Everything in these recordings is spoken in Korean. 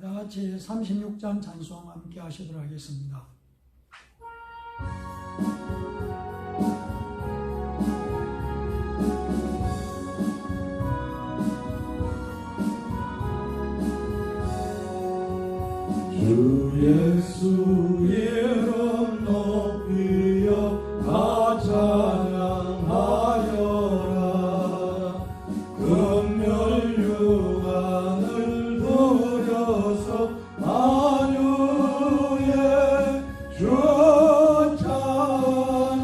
다 같이 36장 찬송 함께 하시도록 하겠습니다. 주 예수 이름 높이여 다 찬양하여라. 금열 유관을 들여서 만유의 주 찬양.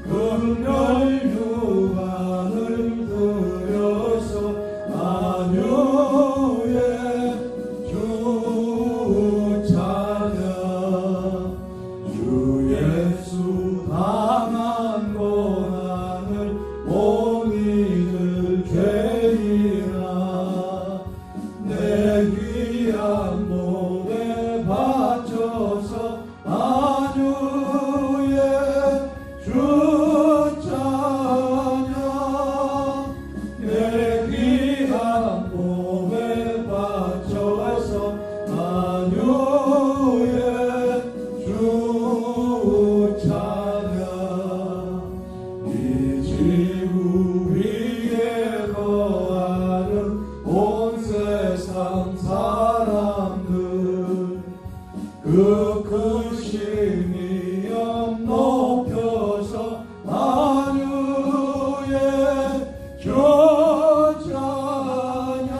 금열 유관을 들여서 만유의 주 찬양. 주 예수 당한 고난을 온 이들 죄인아 내 귀한 몸에 바쳐서 만유의 주 찬양. 내 귀한 몸에 바쳐서 만유의 주 찬양. 이 지구 위에 거하는 온 세상 사람들 그 크신 이름 높여서 만유의 주 찬양.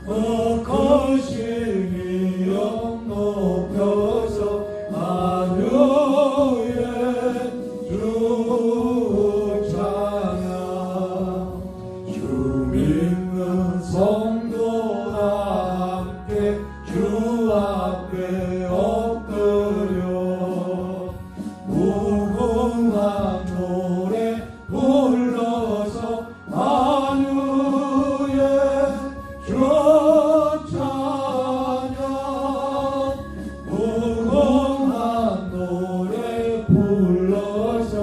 그 크신 이름 높여서 만유의 주 찬양. 주 믿는 성도나 함께 주 앞에 엎드려 무궁한 노래 불러서 만유의 주 찬양. 무궁한 노래 불러서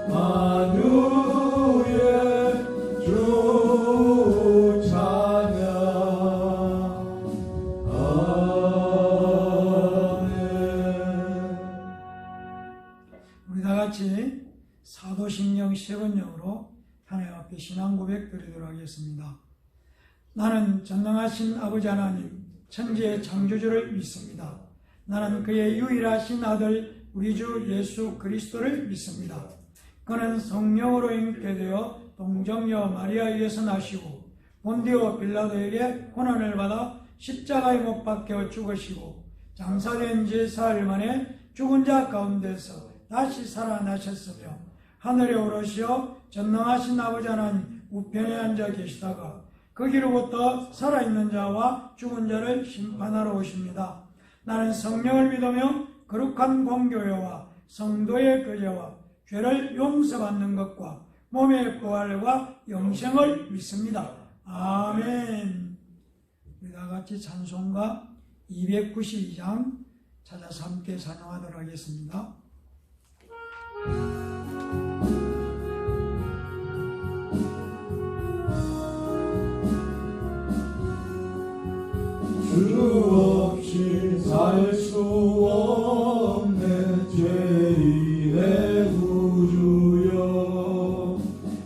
만유의 주 찬양. 아멘. 우리 다 같이 사도신경 세번역으로 하나님 앞에 신앙 고백 드리도록 하겠습니다. 나는 전능하신 아버지 하나님 천지의 창조주를 믿습니다. 나는 그의 유일하신 아들 우리 주 예수 그리스도를 믿습니다. 그는 성령으로 잉태되어 동정녀 마리아에게서 나시고 본디오 빌라도에게 고난을 받아 십자가에 못 박혀 죽으시고 장사된 지 사흘 만에 죽은 자 가운데서 다시 살아나셨으며 하늘에 오르시어 전능하신 아버지 하나님 우편에 앉아 계시다가 거기로부터 살아있는 자와 죽은 자를 심판하러 오십니다. 나는 성령을 믿으며 거룩한 공교회와 성도의 교제와 죄를 용서받는 것과 몸의 부활과 영생을 믿습니다. 아멘. 우리 다 같이 찬송가 292장 찾아서 함께 찬양하도록 하겠습니다. 주 없이 살 수 없네 죄인의 구주여.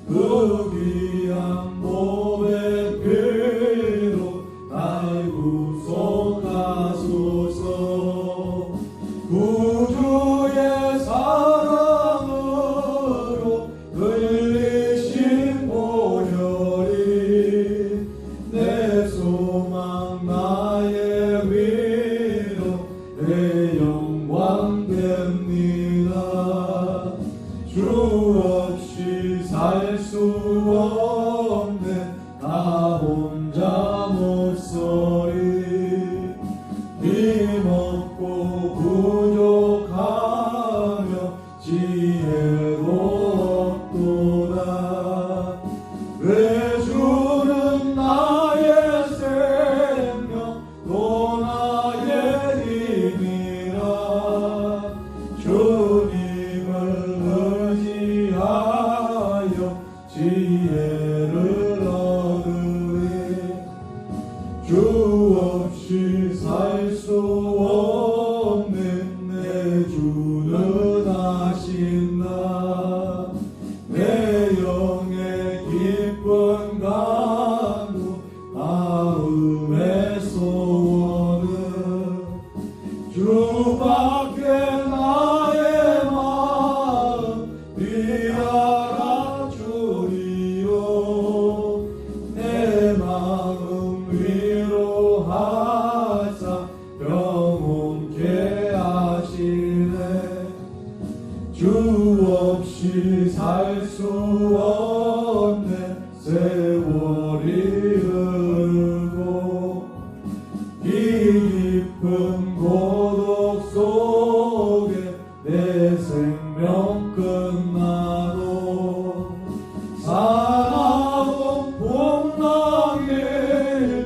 그 귀한 몸의 피로 날 구속하소서. 구주의 사랑으로 흘리신 보혈이 내 소망 나의 위로 내 영광 됩니다. 주 없이 살 수 없네 나 혼자 못 서리. 힘없고 부족하며 지혜도 없도다. 왜 주는 나의 생명 또 나의 힘이라. 주님을 의지하여 지혜를 얻으리. 주 없이 살 수 없는 내 주는 아신다. 내 영의 기쁜 간구 마음의 소원은 주밖에 나의 마음 위하라 주리요. 내 마음 위로하사 영원케 하시네. 주 없이 살 수 없는 세월이 흐르고 이 깊은 고독 속에 내 생명 끝나도 사나운 풍랑일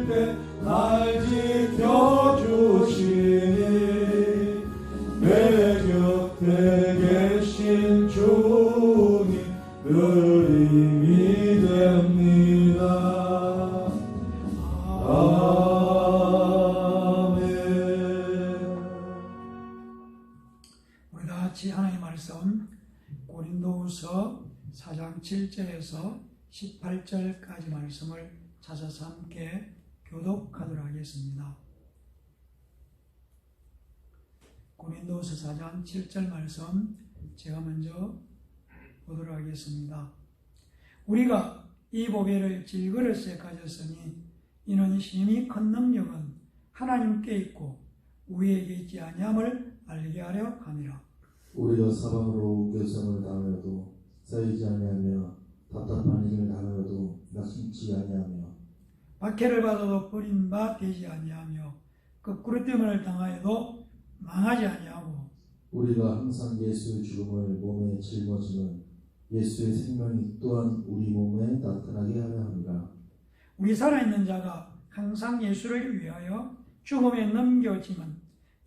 때 날 지켜주시니 내 곁에 계신 주님 늘 힘이 됩니다. 아멘. 우리 다 같이 하나님의 말씀 고린도후서 4장 7절에서 18절까지 말씀을 찾아서 함께 교독하도록 하겠습니다. 고린도후서 4장 7절 말씀 제가 먼저 보도록 하겠습니다. 우리가 이 보배를 질그릇에 가졌으니 이는 힘이 큰 능력은 하나님께 있고 우리에게 있지 아니함을 알게 하려 함이라. 우리가 사방으로 우겨성을 당하여도 쌓이지 아니하며 답답한 일을 당하여도 낙심치 아니하며 박해를 받아도 버린 바 되지 아니하며 거꾸로 뜸을 당하여도 망하지 아니하고 우리가 항상 예수의 죽음을 몸에 짊어지는 예수의 생명이 또한 우리 몸에 나타나게 하려 함이라. 우리 살아있는 자가 항상 예수를 위하여 죽음에 넘겨지면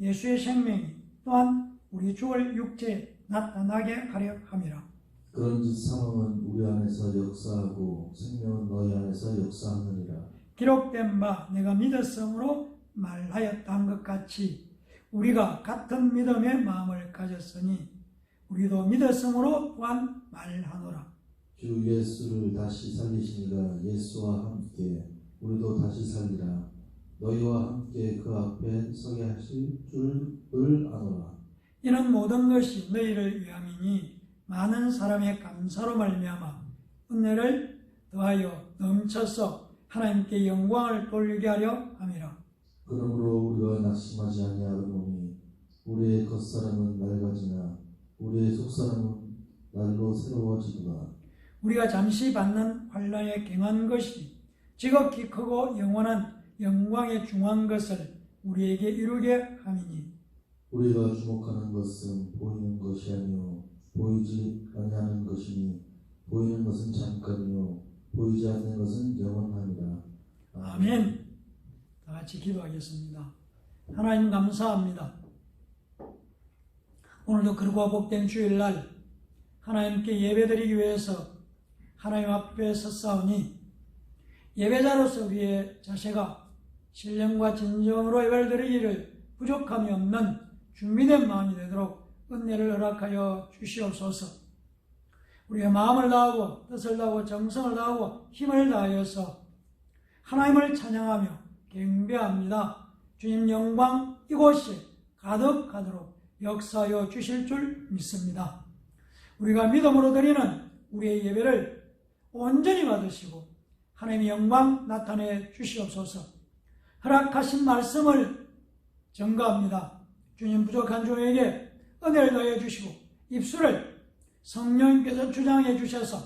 예수의 생명이 또한 우리 죽을 육체에 나타나게 하려 함이라. 그런즉 사망은 우리 안에서 역사하고 생명은 너희 안에서 역사하느니라. 기록된 바 내가 믿었으므로 말하였다 한 것 같이 우리가 같은 믿음의 마음을 가졌으니 우리도 믿었으므로 또한 말하노라. 주 예수를 다시 살리시니가 예수와 함께 우리도 다시 살리라. 너희와 함께 그 앞에 서게 하실 줄을 아노라. 이는 모든 것이 너희를 위함이니 많은 사람의 감사로 말미암아 은혜를 더하여 넘쳐서 하나님께 영광을 돌리게 하려 함이라. 그러므로 우리가 낙심하지 아니하노니 우리의 겉사람은 낡아지나 우리의 속사람은 날로 새로워지도다. 우리가 잠시 받는 환난에 경한 것이 지극히 크고 영원한 영광에 중한 것을 우리에게 이루게 함이니 우리가 주목하는 것은 보이는 것이 아니요 보이지 아니하는 것이니 보이는 것은 잠깐이요 보이지 않는 것은 영원하니라. 아멘. 다 같이 기도하겠습니다. 하나님 감사합니다. 오늘도 그리고 복된 주일날 하나님께 예배드리기 위해서 하나님 앞에 섰사오니 예배자로서 우리의 자세가 신령과 진정으로 예배를 드리기를 부족함이 없는 준비된 마음이 되도록 은혜를 허락하여 주시옵소서. 우리의 마음을 다하고 뜻을 다하고 정성을 다하고 힘을 다하여서 하나님을 찬양하며 경배합니다. 주님 영광 이곳에 가득하도록 역사하여 주실 줄 믿습니다. 우리가 믿음으로 드리는 우리의 예배를 온전히 받으시고 하나님의 영광 나타내 주시옵소서. 허락하신 말씀을 전가합니다. 주님 부족한 종에게 은혜를 더해 주시고 입술을 성령님께서 주장해 주셔서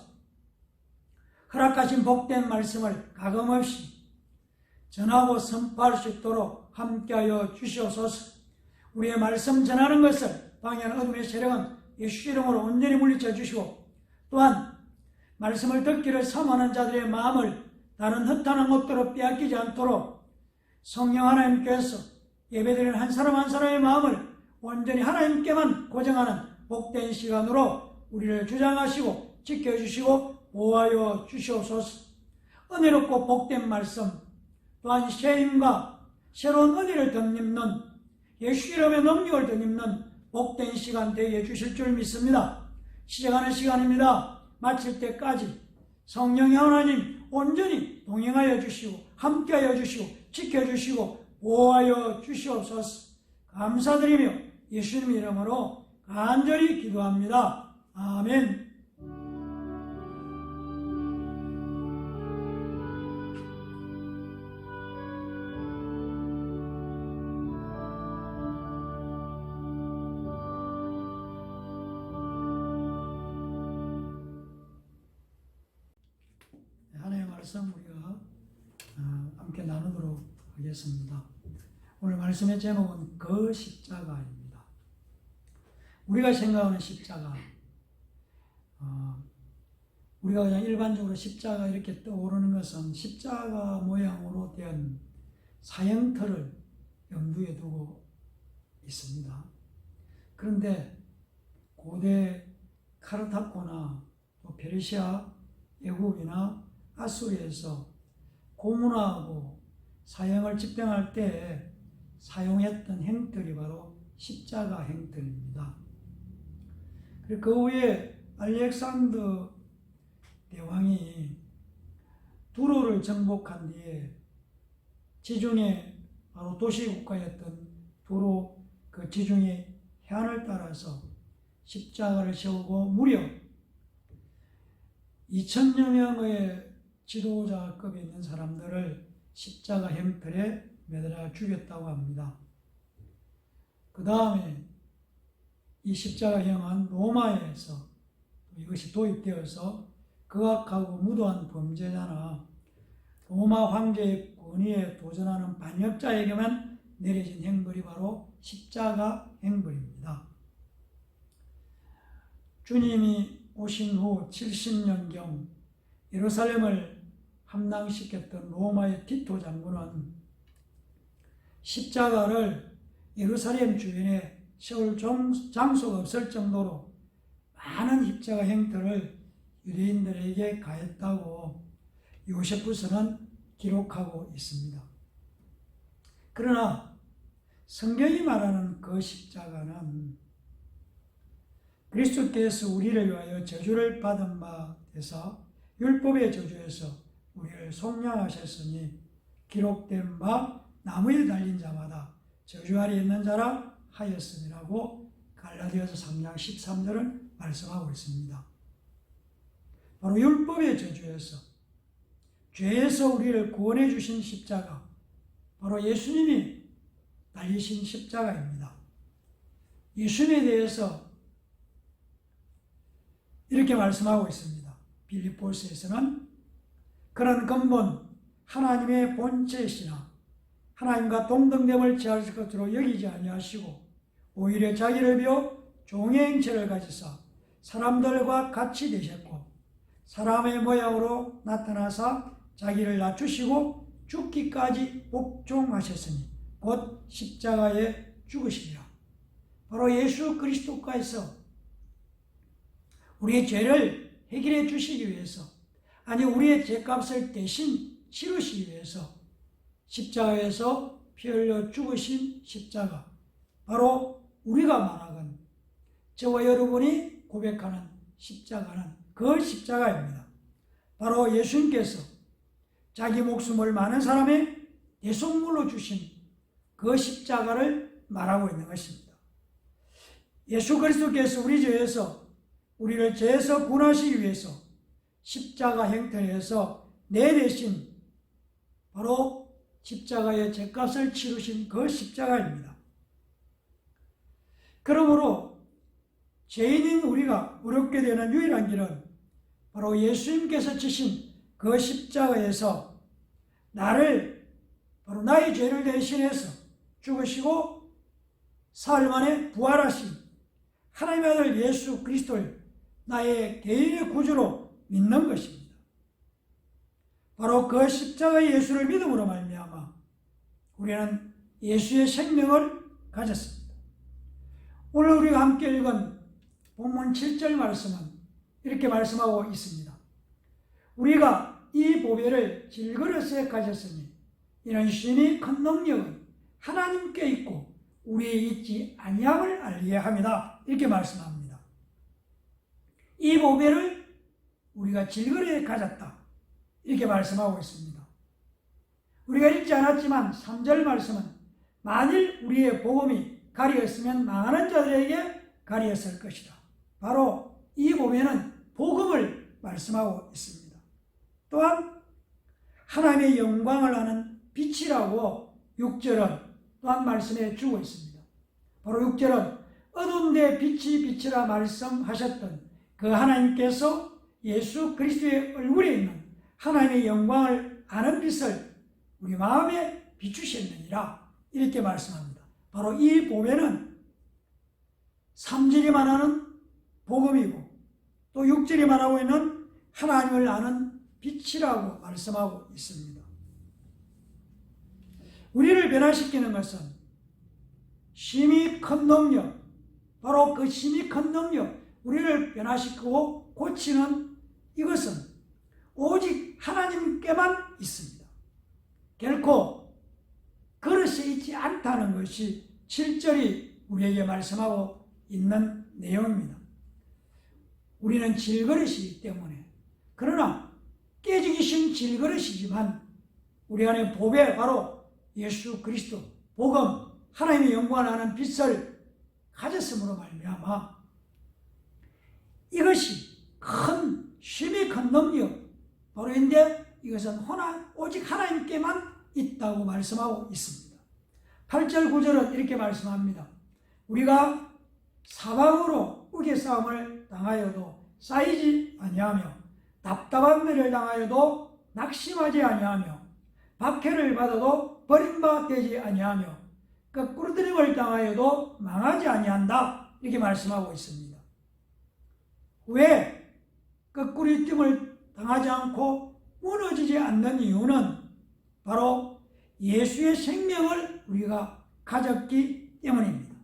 허락하신 복된 말씀을 가감없이 전하고 선포할 수 있도록 함께하여 주시옵소서. 우리의 말씀 전하는 것을 방해하는 어둠의 세력은 예수 이름으로 온전히 물리쳐 주시고 또한 말씀을 듣기를 삼하는 자들의 마음을 다른 헛하는 것들로 빼앗기지 않도록 성령 하나님께서 예배드리는 한 사람 한 사람의 마음을 온전히 하나님께만 고정하는 복된 시간으로 우리를 주장하시고 지켜주시고 보호하여 주시옵소서. 은혜롭고 복된 말씀 또한 새 힘과 새로운 은혜를 덧입는 예수 이름의 능력을 덧입는 복된 시간 되게 해주실 줄 믿습니다. 시작하는 시간입니다. 마칠 때까지 성령의 하나님 온전히 동행하여 주시고 함께하여 주시고 지켜주시고 보호하여 주시옵소서. 감사드리며 예수님 이름으로 간절히 기도합니다. 아멘. 하나님의 말씀 우리가 함께 나누도록 하겠습니다. 오늘 말씀의 제목은 그 십자가입니다. 우리가 생각하는 십자가, 우리가 그냥 일반적으로 십자가 이렇게 떠오르는 것은 십자가 모양으로 된 사형틀을 염두에 두고 있습니다. 그런데 고대 카르타코나 또 페르시아, 애국이나 아수리에서 고문하고 사형을 집행할 때 사용했던 행틀이 바로 십자가 행틀입니다. 그리고 그 후에 알렉산더 대왕이 두로를 정복한 뒤에 지중해 바로 도시국가였던 두로 그 지중해 해안을 따라서 십자가를 세우고 무려 2000여 명의 지도자급에 있는 사람들을 십자가 형틀에 매달아 죽였다고 합니다. 그 다음에 이 십자가형은 로마에서 이것이 도입되어서 극악하고 무도한 범죄자나 로마 황제의 권위에 도전하는 반역자에게만 내려진 형벌이 바로 십자가 형벌입니다. 주님이 오신 후 70년경 예루살렘을 함락시켰던 로마의 티토 장군은 십자가를 예루살렘 주변에 세울 장소가 없을 정도로 많은 십자가 형틀을 유대인들에게 가했다고 요세푸스는 기록하고 있습니다. 그러나 성경이 말하는 그 십자가는 그리스도께서 우리를 위하여 저주를 받은 바 돼서 율법의 저주에서 우리를 속량하셨으니 기록된 바 나무에 달린 자마다 저주 아래 있는 자라 하였음이라고 갈라디아서 3장 13절은 말씀하고 있습니다. 바로 율법의 저주에서 죄에서 우리를 구원해 주신 십자가, 바로 예수님이 달리신 십자가입니다. 예수님에 대해서 이렇게 말씀하고 있습니다. 빌립보서에서는 그런 근본 하나님의 본체시나 하나님과 동등됨을 취할 것으로 여기지 아니하시고 오히려 자기를 비워 종의 행체를 가지사 사람들과 같이 되셨고 사람의 모양으로 나타나사 자기를 낮추시고 죽기까지 복종하셨으니 곧 십자가에 죽으시리라. 바로 예수 그리스도께서 우리의 죄를 해결해 주시기 위해서, 아니 우리의 죄값을 대신 치르시기 위해서 십자가에서 피 흘려 죽으신 십자가, 바로 우리가 말하건 저와 여러분이 고백하는 십자가는 그 십자가입니다. 바로 예수님께서 자기 목숨을 많은 사람의 대속물로 주신 그 십자가를 말하고 있는 것입니다. 예수 그리스도께서 우리 죄에서 우리를 죄에서 구원하시기 위해서 십자가 형태에서 내 대신 바로 십자가의 죄값을 치르신 그 십자가입니다. 그러므로 죄인인 우리가 어렵게 되는 유일한 길은 바로 예수님께서 지신 그 십자가에서 나를, 바로 나의 죄를 대신해서 죽으시고 사흘 만에 부활하신 하나님의 아들 예수 그리스도를 나의 개인의 구주로 믿는 것입니다. 바로 그 십자가의 예수를 믿음으로 말미암아 우리는 예수의 생명을 가졌습니다. 오늘 우리가 함께 읽은 본문 7절 말씀은 이렇게 말씀하고 있습니다. 우리가 이 보배를 질그릇에 가졌으니 이런 심히 큰 능력은 하나님께 있고 우리에 있지 아니함을 알게 합니다. 이렇게 말씀합니다. 이 보배를 우리가 질그레 가졌다. 이렇게 말씀하고 있습니다. 우리가 읽지 않았지만 3절 말씀은 만일 우리의 복음이 가리었으면 망하는 자들에게 가리었을 것이다. 바로 이 보배는 복음을 말씀하고 있습니다. 또한 하나님의 영광을 아는 빛이라고 6절은 또한 말씀해 주고 있습니다. 바로 6절은 어두운데 빛이 빛이라 말씀하셨던 그 하나님께서 예수 그리스도의 얼굴에 있는 하나님의 영광을 아는 빛을 우리 마음에 비추셨느니라 이렇게 말씀합니다. 바로 이 보배는 3절이 말하는 복음이고 또 6절이 말하고 있는 하나님을 아는 빛이라고 말씀하고 있습니다. 우리를 변화시키는 것은 심히 큰 능력, 바로 그 심히 큰 능력, 우리를 변화시키고 고치는 이것은 오직 하나님께만 있습니다. 결코 그릇에 있지 않다는 것이 7절이 우리에게 말씀하고 있는 내용입니다. 우리는 질그릇이기 때문에, 그러나 깨지기 쉬운 질그릇이지만 우리 안에 보배, 바로 예수 그리스도, 복음, 하나님의 영광을 아는 빛을 가졌음으로 말미암아 이것이 심히 큰 능력, 바로인데 이것은 오직 하나님께만 있다고 말씀하고 있습니다. 8절 9절은 이렇게 말씀합니다. 우리가 사방으로 우겨싸움을 당하여도 쌓이지 아니하며 답답한 일을 당하여도 낙심하지 아니하며 박해를 받아도 버림받지 아니하며 거꾸로뜨림을 당하여도 망하지 아니한다 이렇게 말씀하고 있습니다. 왜 거꾸로뜨림을 당하지 않고 무너지지 않는 이유는 바로 예수의 생명을 우리가 가졌기 때문입니다.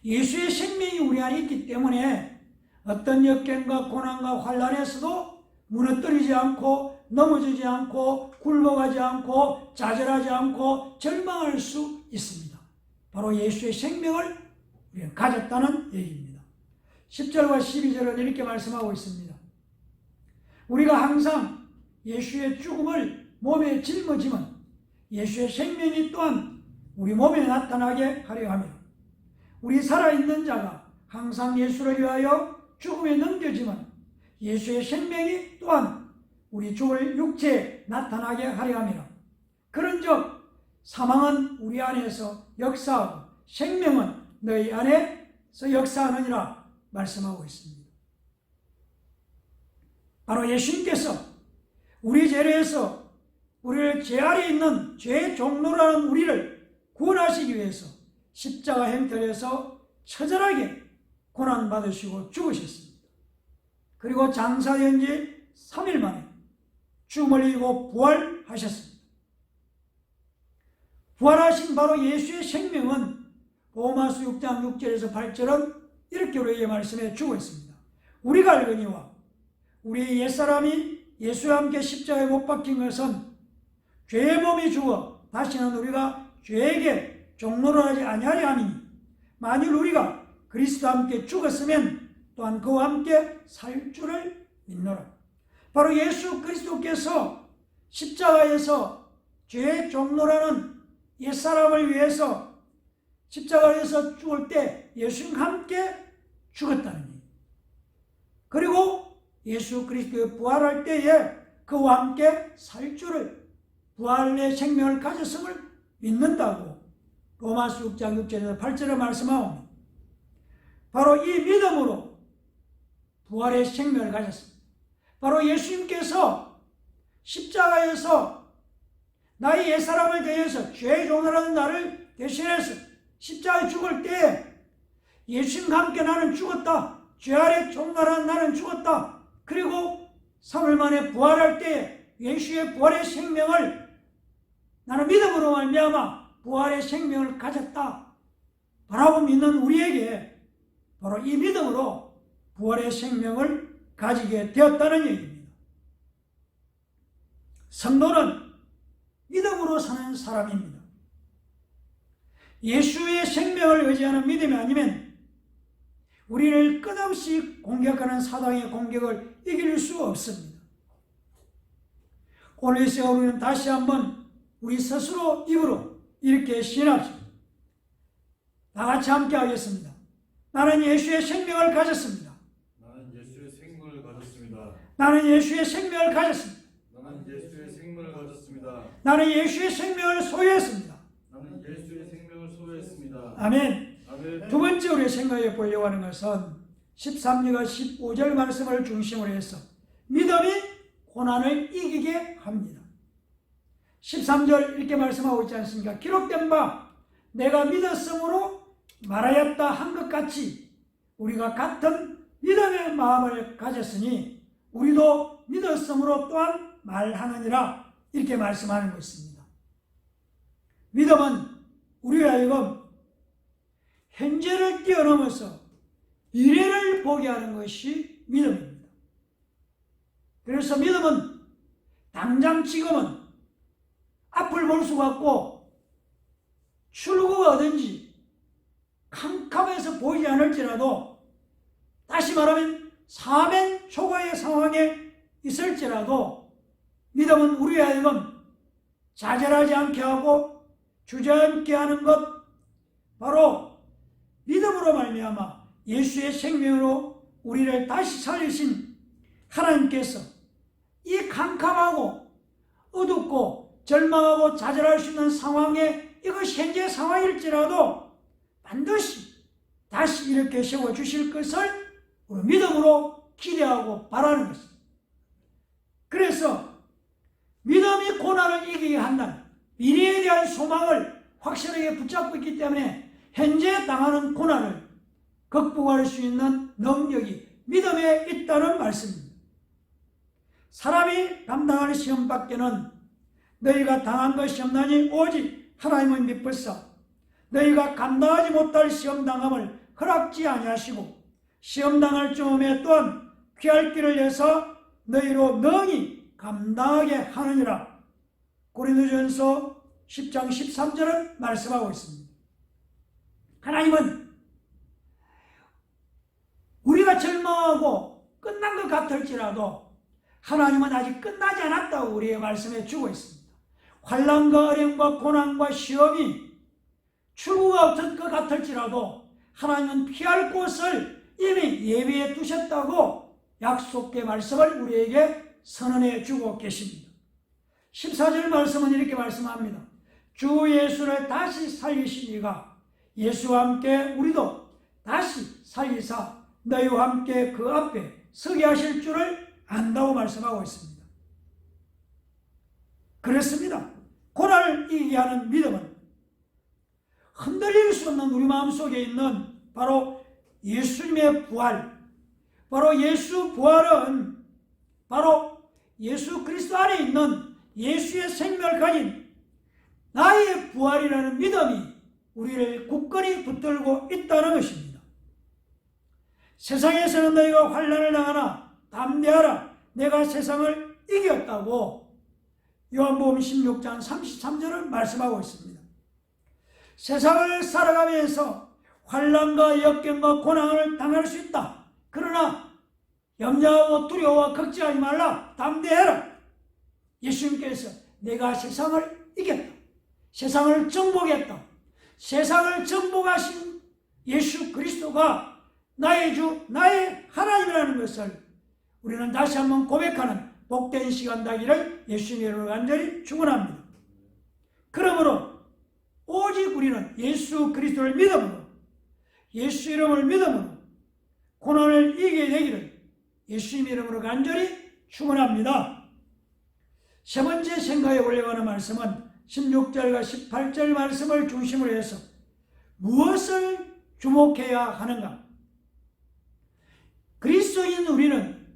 예수의 생명이 우리 안에 있기 때문에 어떤 역경과 고난과 환난에서도 무너뜨리지 않고 넘어지지 않고 굴러가지 않고 좌절하지 않고 절망할 수 있습니다. 바로 예수의 생명을 우리가 가졌다는 얘기입니다. 10절과 12절은 이렇게 말씀하고 있습니다. 우리가 항상 예수의 죽음을 몸에 짊어지면 예수의 생명이 또한 우리 몸에 나타나게 하려 하며 우리 살아있는 자가 항상 예수를 위하여 죽음에 넘겨지면 예수의 생명이 또한 우리 죽을 육체에 나타나게 하려 하며 그런즉 사망은 우리 안에서 역사하고 생명은 너희 안에서 역사하느니라 말씀하고 있습니다. 바로 예수님께서 우리 죄에서 우리를 죄 아래 있는 죄의 종로라는 우리를 구원하시기 위해서 십자가 행편에서 처절하게 고난받으시고 죽으셨습니다. 그리고 장사된 지 3일 만에 죽음을 이기고 부활하셨습니다. 부활하신 바로 예수의 생명은 로마서 6장 6절에서 8절은 이렇게 우리에게 말씀해 주고 있습니다. 우리가 알거니와 우리 옛사람이 예수와 함께 십자가에 못 박힌 것은 죄의 몸이 죽어 다시는 우리가 죄에게 종노릇하지 아니하려 함이니 만일 우리가 그리스도와 함께 죽었으면 또한 그와 함께 살 줄을 믿노라. 바로 예수 그리스도께서 십자가에서 죄의 종노라는 옛사람을 위해서 십자가에서 죽을 때 예수님과 함께 죽었다는 얘기. 그리고 예수 그리스도의 부활할 때에 그와 함께 살 줄을, 부활의 생명을 가졌음을 믿는다고 로마서 6장 6절에서 8절에 말씀하옵니다. 바로 이 믿음으로 부활의 생명을 가졌습니다. 바로 예수님께서 십자가에서 나의 옛사람을 대해서 죄의 종로라는 나를 대신해서 십자가에 죽을 때 예수님과 함께 나는 죽었다. 죄 아래 종로라는 나는 죽었다. 그리고 3일 만에 부활할 때 예수의 부활의 생명을 나는 믿음으로 말미암아 부활의 생명을 가졌다. 바라고 믿는 우리에게 바로 이 믿음으로 부활의 생명을 가지게 되었다는 얘기입니다. 성도는 믿음으로 사는 사람입니다. 예수의 생명을 의지하는 믿음이 아니면 우리를 끝없이 공격하는 사단의 공격을 이길 수 없습니다. 오늘 이 시간 우리는 다시 한번 우리 스스로 입으로 이렇게 시인합시다. 다 같이 함께 하겠습니다. 나는 예수의 생명을 가졌습니다. 나는 예수의 생명을 가졌습니다. 나는 예수의 생명을 가졌습니다. 나는 예수의 생명을 가졌습니다. 나는 예수의 생명을 소유했습니다. 나는 예수의 생명을 소유했습니다. 아멘. 아멘. 두 번째 우리 생각해 보려고 하는 것은 13절과 15절 말씀을 중심으로 해서 믿음이 고난을 이기게 합니다. 13절 이렇게 말씀하고 있지 않습니까? 기록된 바 내가 믿었으므로 말하였다 한 것 같이 우리가 같은 믿음의 마음을 가졌으니 우리도 믿었으므로 또한 말하느니라 이렇게 말씀하는 것입니다. 믿음은 우리가 하여금 현재를 뛰어넘어서 미래를 보게 하는 것이 믿음입니다. 그래서 믿음은 당장 지금은 앞을 볼 수가 없고 출구가 어딘지 캄캄해서 보이지 않을지라도, 다시 말하면 사면 초과의 상황에 있을지라도 믿음은 우리의 하여금 좌절하지 않게 하고 주저앉게 하는 것, 바로 믿음으로 말미암아 예수의 생명으로 우리를 다시 살리신 하나님께서 이 캄캄하고 어둡고 절망하고 좌절할 수 있는 상황에, 이것이 현재 상황일지라도 반드시 다시 이렇게 세워주실 것을 우리 믿음으로 기대하고 바라는 것입니다. 그래서 믿음이 고난을 이기게 한다는 미래에 대한 소망을 확실하게 붙잡고 있기 때문에 현재 당하는 고난을 극복할 수 있는 능력이 믿음에 있다는 말씀입니다. 사람이 감당하는 시험 밖에는 너희가 당한 것이 없나니 오직 하나님을 믿으사 너희가 감당하지 못할 시험당함을 허락지 아니하시고 시험당할 즈음에 또한 피할 길을 내서 너희로 능히 감당하게 하느니라. 고린도전서 10장 13절은 말씀하고 있습니다. 하나님은 우리가 절망하고 끝난 것 같을지라도 하나님은 아직 끝나지 않았다고 우리의 말씀에 주고 있습니다. 환난과 어려움과 고난과 시험이 출구가 없을 것 같을지라도 하나님은 피할 곳을 이미 예비해 두셨다고 약속의 말씀을 우리에게 선언해 주고 계십니다. 14절 말씀은 이렇게 말씀합니다. 주 예수를 다시 살리신 이가 예수와 함께 우리도 다시 살리사 너희와 함께 그 앞에 서게 하실 줄을 안다고 말씀하고 있습니다. 그렇습니다. 고난을 이기게 하는 믿음은 흔들릴 수 없는 우리 마음속에 있는 바로 예수님의 부활, 바로 예수 부활은 바로 예수 그리스도 안에 있는 예수의 생명을 가진 나의 부활이라는 믿음이 우리를 굳건히 붙들고 있다는 것입니다. 세상에서는 너희가 환난을 당하나 담대하라, 내가 세상을 이겼다고 요한복음 16장 33절을 말씀하고 있습니다. 세상을 살아가면서 환난과 역경과 고난을 당할 수 있다. 그러나 염려하고 두려워와 걱정하지 말라, 담대해라. 예수님께서 내가 세상을 이겼다, 세상을 정복했다, 세상을 정복하신 예수 그리스도가 나의 주, 나의 하나님이라는 것을 우리는 다시 한번 고백하는 복된 시간 되기를 예수님의 이름으로 간절히 축원합니다. 그러므로 오직 우리는 예수 그리스도를 믿음으로, 예수 이름을 믿음으로 고난을 이기게 되기를 예수님의 이름으로 간절히 축원합니다. 세 번째 생각해 보려고 하는 말씀은 16절과 18절 말씀을 중심으로 해서 무엇을 주목해야 하는가? 그리스도인 우리는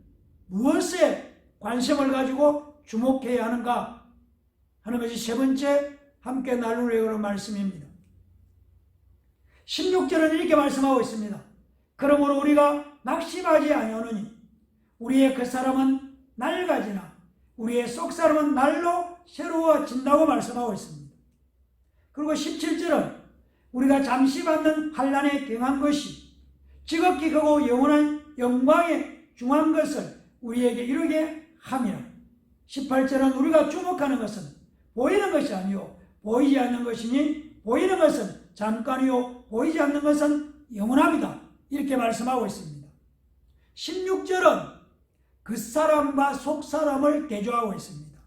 무엇에 관심을 가지고 주목해야 하는가 하는 것이 세 번째 함께 나누려고 하는 말씀입니다. 16절은 이렇게 말씀하고 있습니다. 그러므로 우리가 낙심하지 아니하노니 우리의 그 사람은 낡아지나 우리의 속 사람은 날로 새로워진다고 말씀하고 있습니다. 그리고 17절은 우리가 잠시 받는 환난에 경한 것이 지극히 크고 영원한 영광에 중한 것을 우리에게 이루게 함이라. 18절은 우리가 주목하는 것은 보이는 것이 아니요 보이지 않는 것이니 보이는 것은 잠깐이요 보이지 않는 것은 영원합니다. 이렇게 말씀하고 있습니다. 16절은 겉사람과 속사람을 대조하고 있습니다.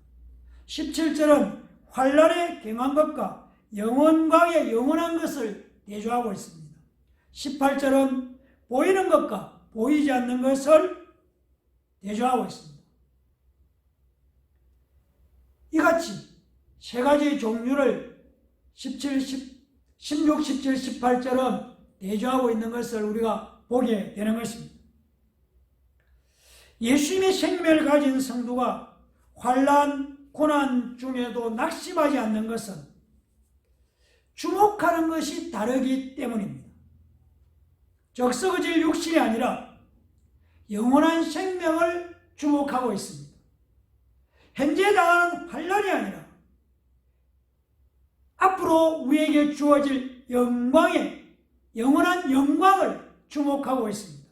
17절은 환난에 경한 것과 영원광의 영원한 것을 대조하고 있습니다. 18절은 보이는 것과 보이지 않는 것을 대조하고 있습니다. 이같이 세 가지 종류를 16, 17, 18절은 대조하고 있는 것을 우리가 보게 되는 것입니다. 예수님의 생명을 가진 성도가 환난, 고난 중에도 낙심하지 않는 것은 주목하는 것이 다르기 때문입니다. 적석어질 육신이 아니라 영원한 생명을 주목하고 있습니다. 현재 당하는 환난이 아니라 앞으로 우리에게 주어질 영원한 영광을 주목하고 있습니다.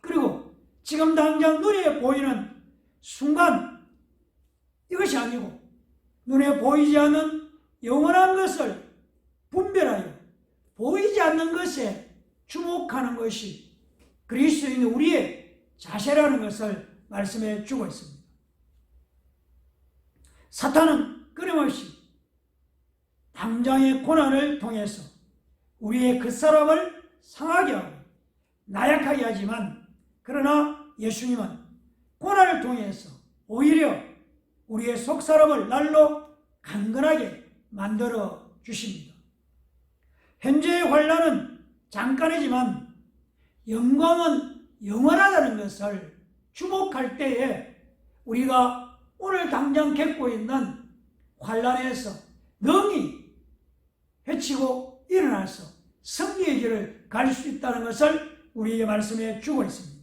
그리고 지금 당장 눈에 보이는 순간 이것이 아니고 눈에 보이지 않는 영원한 것을 분별하여 보이지 않는 것에 주목하는 것이 그리스도인 우리의 자세라는 것을 말씀해 주고 있습니다. 사탄은 끊임없이 당장의 고난을 통해서 우리의 겉사람을 상하게 하고 나약하게 하지만 그러나 예수님은 고난을 통해서 오히려 우리의 속사람을 날로 강건하게 만들어 주십니다. 현재의 환난은 잠깐이지만 영광은 영원하다는 것을 주목할 때에 우리가 오늘 당장 겪고 있는 환난에서 능히 헤치고 일어나서 승리의 길을 갈 수 있다는 것을 우리에게 말씀해 주고 있습니다.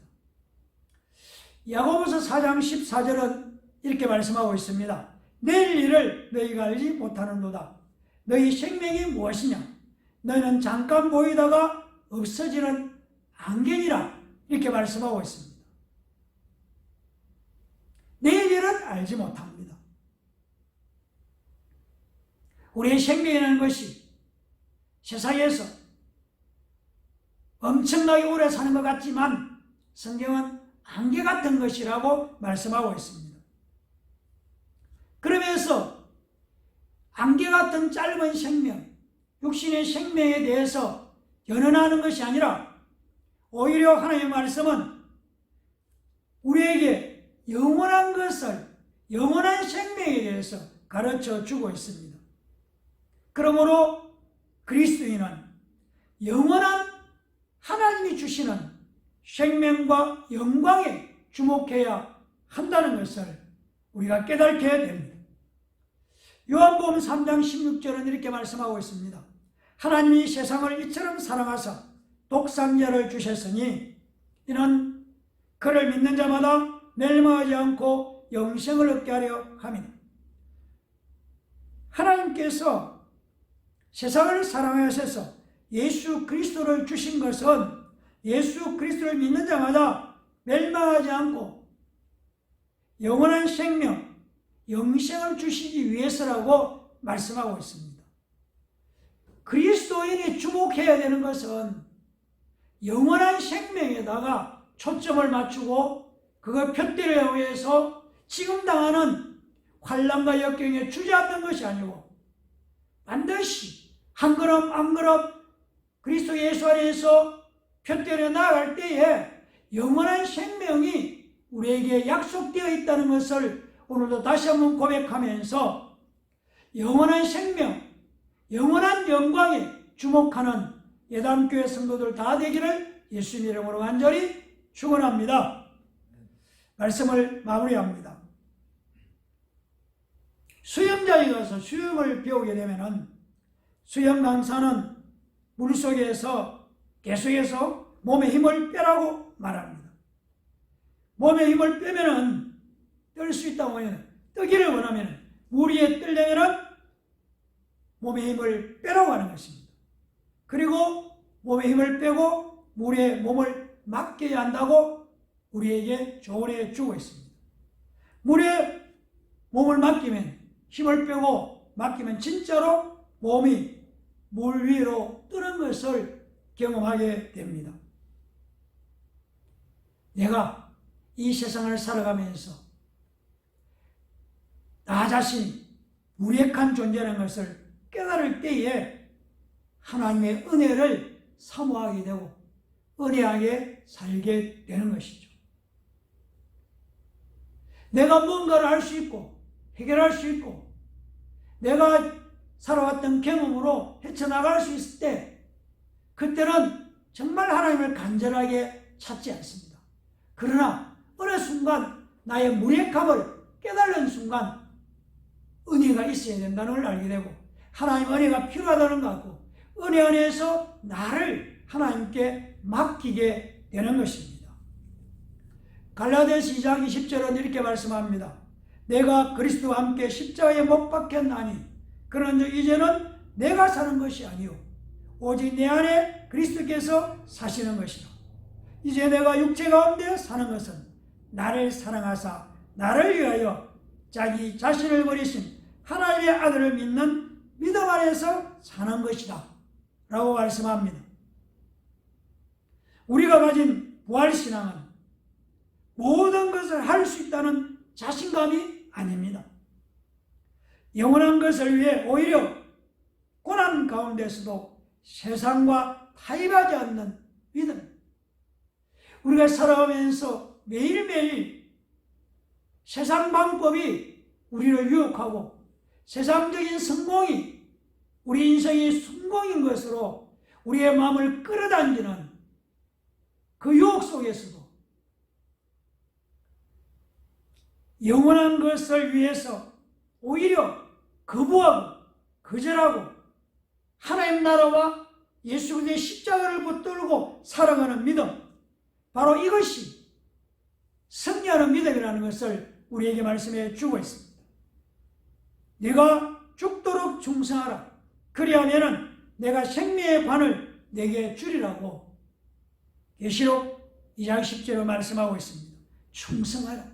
야고보서 4장 14절은 이렇게 말씀하고 있습니다. 내일 일을 너희가 알지 못하는도다. 너희 생명이 무엇이냐? 너희는 잠깐 보이다가 없어지는 안개니라. 이렇게 말씀하고 있습니다. 내일 일은 알지 못합니다. 우리의 생명이라는 것이 세상에서 엄청나게 오래 사는 것 같지만 성경은 안개 같은 것이라고 말씀하고 있습니다. 그러면서 안개 같은 짧은 생명, 육신의 생명에 대해서 연연하는 것이 아니라 오히려 하나님의 말씀은 우리에게 영원한 것을, 영원한 생명에 대해서 가르쳐 주고 있습니다. 그러므로 그리스도인은 영원한 하나님이 주시는 생명과 영광에 주목해야 한다는 것을 우리가 깨닫게 됩니다. 요한복음 3장 16절은 이렇게 말씀하고 있습니다. 하나님이 세상을 이처럼 사랑하사 독생자를 주셨으니 이는 그를 믿는 자마다 멸망하지 않고 영생을 얻게 하려 함이다. 하나님께서 세상을 사랑하셔서 예수 그리스도를 주신 것은 예수 그리스도를 믿는 자마다 멸망하지 않고 영원한 생명, 영생을 주시기 위해서라고 말씀하고 있습니다. 그리스도인이 주목해야 되는 것은 영원한 생명에다가 초점을 맞추고 그걸 표대를 위해서 지금 당하는 환난과 역경에 주저앉는 것이 아니고 반드시 한 걸음 한 걸음 그리스도 예수 안에서 표대로 나아갈 때에 영원한 생명이 우리에게 약속되어 있다는 것을 오늘도 다시 한번 고백하면서 영원한 생명, 영원한 영광에 주목하는 예담교회 성도들 다 되기를 예수님 이름으로 간절히 축원합니다. 말씀을 마무리합니다. 수영장에 가서 수영을 배우게 되면은 수영 강사는 물속에서 계속해서 몸에 힘을 빼라고 말합니다. 몸에 힘을 빼면은 뜰 수 있다고 하면 뜨기를 원하면 물 위에 뜨려면 몸의 힘을 빼라고 하는 것입니다. 그리고 몸의 힘을 빼고 물에 몸을 맡겨야 한다고 우리에게 조언해 주고 있습니다. 물에 몸을 맡기면, 힘을 빼고 맡기면 진짜로 몸이 물 위로 뜨는 것을 경험하게 됩니다. 내가 이 세상을 살아가면서 나 자신이 무력한 존재라는 것을 깨달을 때에 하나님의 은혜를 사모하게 되고 은혜하게 살게 되는 것이죠. 내가 뭔가를 할 수 있고 해결할 수 있고 내가 살아왔던 경험으로 헤쳐나갈 수 있을 때 그때는 정말 하나님을 간절하게 찾지 않습니다. 그러나 어느 순간 나의 무력함을 깨달는 순간 은혜가 있어야 된다는 걸 알게 되고 하나님 은혜가 필요하다는 것 같고 은혜 안에서 나를 하나님께 맡기게 되는 것입니다. 갈라디아서 2장 20절은 이렇게 말씀합니다. 내가 그리스도와 함께 십자가에 못 박혔나니 그런즉 이제는 내가 사는 것이 아니요 오직 내 안에 그리스도께서 사시는 것이라. 이제 내가 육체 가운데 사는 것은 나를 사랑하사 나를 위하여 자기 자신을 버리신 하나님의 아들을 믿는 믿음 안에서 사는 것이다 라고 말씀합니다. 우리가 가진 부활신앙은 모든 것을 할 수 있다는 자신감이 아닙니다. 영원한 것을 위해 오히려 고난 가운데서도 세상과 타협하지 않는 믿음. 우리가 살아가면서 매일매일 세상 방법이 우리를 유혹하고 세상적인 성공이 우리 인생의 성공인 것으로 우리의 마음을 끌어당기는 그 유혹 속에서도 영원한 것을 위해서 오히려 거부하고 거절하고 하나님 나라와 예수 그리스도의 십자가를 붙들고 살아가는 믿음, 바로 이것이 승리하는 믿음이라는 것을 우리에게 말씀해 주고 있습니다. 네가 죽도록 충성하라. 그리하면은 내가 생명의 관을 내게 주리라고 계시록 2장 10절에 말씀하고 있습니다. 충성하라.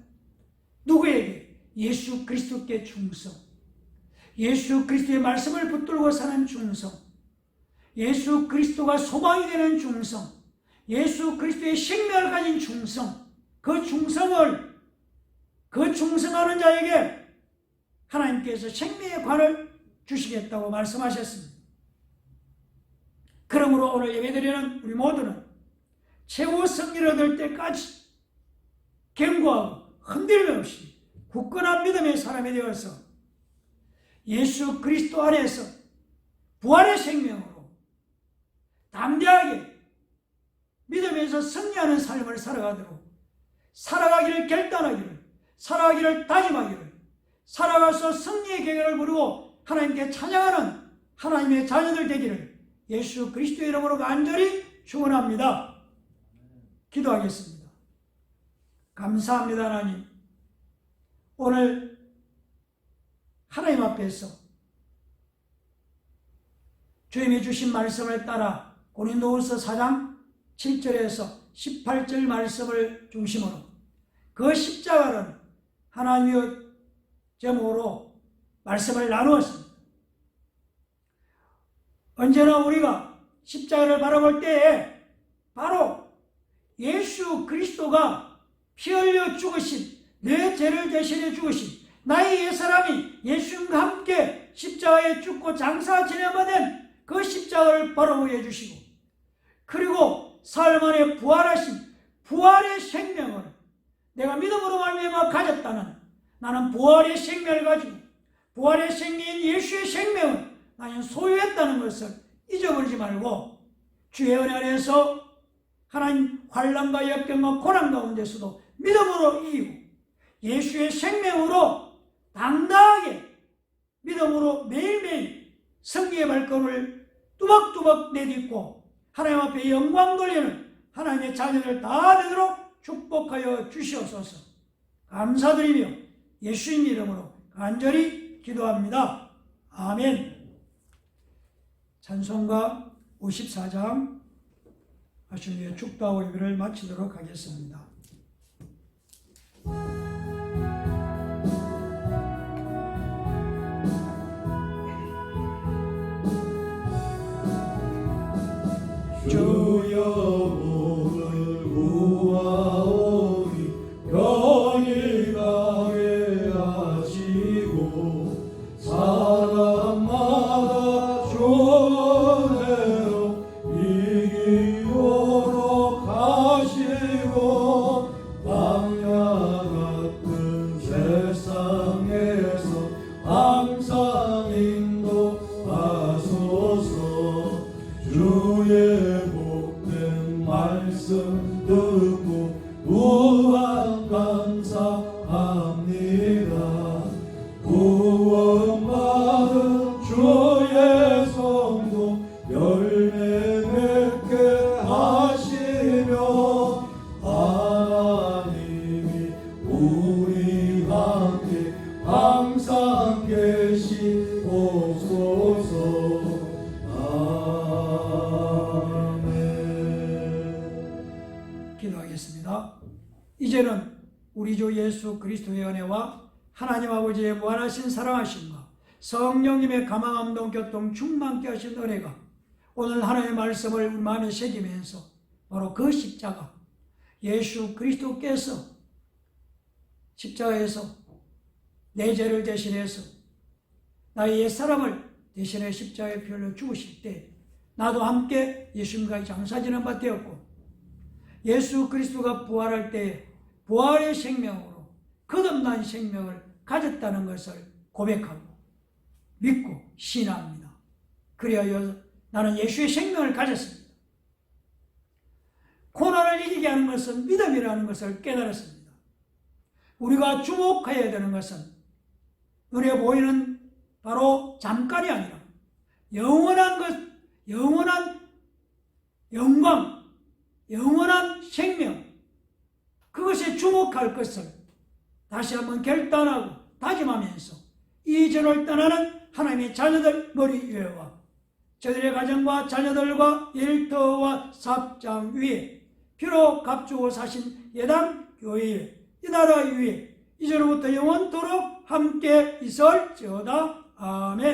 누구에게? 예수 그리스도께 충성. 예수 그리스도의 말씀을 붙들고 사는 충성. 예수 그리스도가 소망이 되는 충성. 예수 그리스도의 생명을 가진 충성. 그 충성하는 자에게 하나님께서 생명의 관을 주시겠다고 말씀하셨습니다. 그러므로 오늘 예배드리는 우리 모두는 최고 승리를 얻을 때까지 견고하고 흔들림 없이 굳건한 믿음의 사람이 되어서 예수 그리스도 안에서 부활의 생명으로 담대하게 믿음에서 승리하는 삶을 살아가기를 결단하기를, 살아가기를 다짐하기를, 살아가서 승리의 계획을 부르고 하나님께 찬양하는 하나님의 자녀들 되기를 예수 그리스도의 이름으로 간절히 축원합니다. 기도하겠습니다. 감사합니다. 하나님, 오늘 하나님 앞에서 주님이 주신 말씀을 따라 고린도후서 4장 7절에서 18절 말씀을 중심으로 그 십자가를 하나님의 제목으로 말씀을 나누었습니다. 언제나 우리가 십자가를 바라볼 때에 바로 예수 그리스도가 피 흘려 죽으신, 내 죄를 대신해 죽으신 나의 옛사람이 예수님과 함께 십자가에 죽고 장사 지내받은 그 십자가를 바라보게 해주시고, 그리고 삶 안에 부활하신 부활의 생명을 내가 믿음으로 말미암아 가졌다는, 나는 부활의 생명을 가지고 부활의 생명인 예수의 생명을 나는 소유했다는 것을 잊어버리지 말고 주의 은혜 안에서 하나님 환난과 역경과 고난 가운데서도 믿음으로 이기고 예수의 생명으로 당당하게 믿음으로 매일매일 승리의 발걸음을 뚜벅뚜벅 내딛고 하나님 앞에 영광 돌리는 하나님의 자녀들 다 되도록 축복하여 주시옵소서. 감사드리며 예수님 이름으로 간절히 기도합니다. 아멘. 찬송가 54장 하시는 축도하고 예배를 마치도록 하겠습니다. 주여 오늘 구하오니 편히 가게 하시고 사람마다 주내로 이기도록 하시고 광야 같은 세상에서 항상 인도하소서. 주의 복된 말씀 듣고 무한 감사합니다. 구원받은 주의 성도 열매 맺게 하시며 하나님이 우리 함께 항상 계시옵소서. 기도하겠습니다. 이제는 우리 주 예수 그리스도의 은혜와 하나님 아버지의 무한하신 사랑하심과 성령님의 감화감동 교통 충만케 하신 은혜가 오늘 하나님의 말씀을 우리 마음에 새기면서 바로 그 십자가, 예수 그리스도께서 십자가에서 내 죄를 대신해서 나의 옛사람을 대신해 십자가에 피 흘려 죽으실 때 나도 함께 예수님과 장사지는 바 되었고, 예수 그리스도가 부활할 때 부활의 생명으로 거듭난 생명을 가졌다는 것을 고백하고 믿고 신앙합니다. 그리하여 나는 예수의 생명을 가졌습니다. 고난을 이기게 하는 것은 믿음이라는 것을 깨달았습니다. 우리가 주목해야 되는 것은 눈에 보이는 바로 잠깐이 아니라 영원한 것, 영원한 영광, 영원한 생명, 그것에 주목할 것을 다시 한번 결단하고 다짐하면서 이전을 떠나는 하나님의 자녀들 머리 위에와 저들의 가정과 자녀들과 일터와 사업장 위에 비록 값주고 사신 예당 교회에 이 나라 위에 이제로부터 영원토록 함께 있을지어다. 아멘.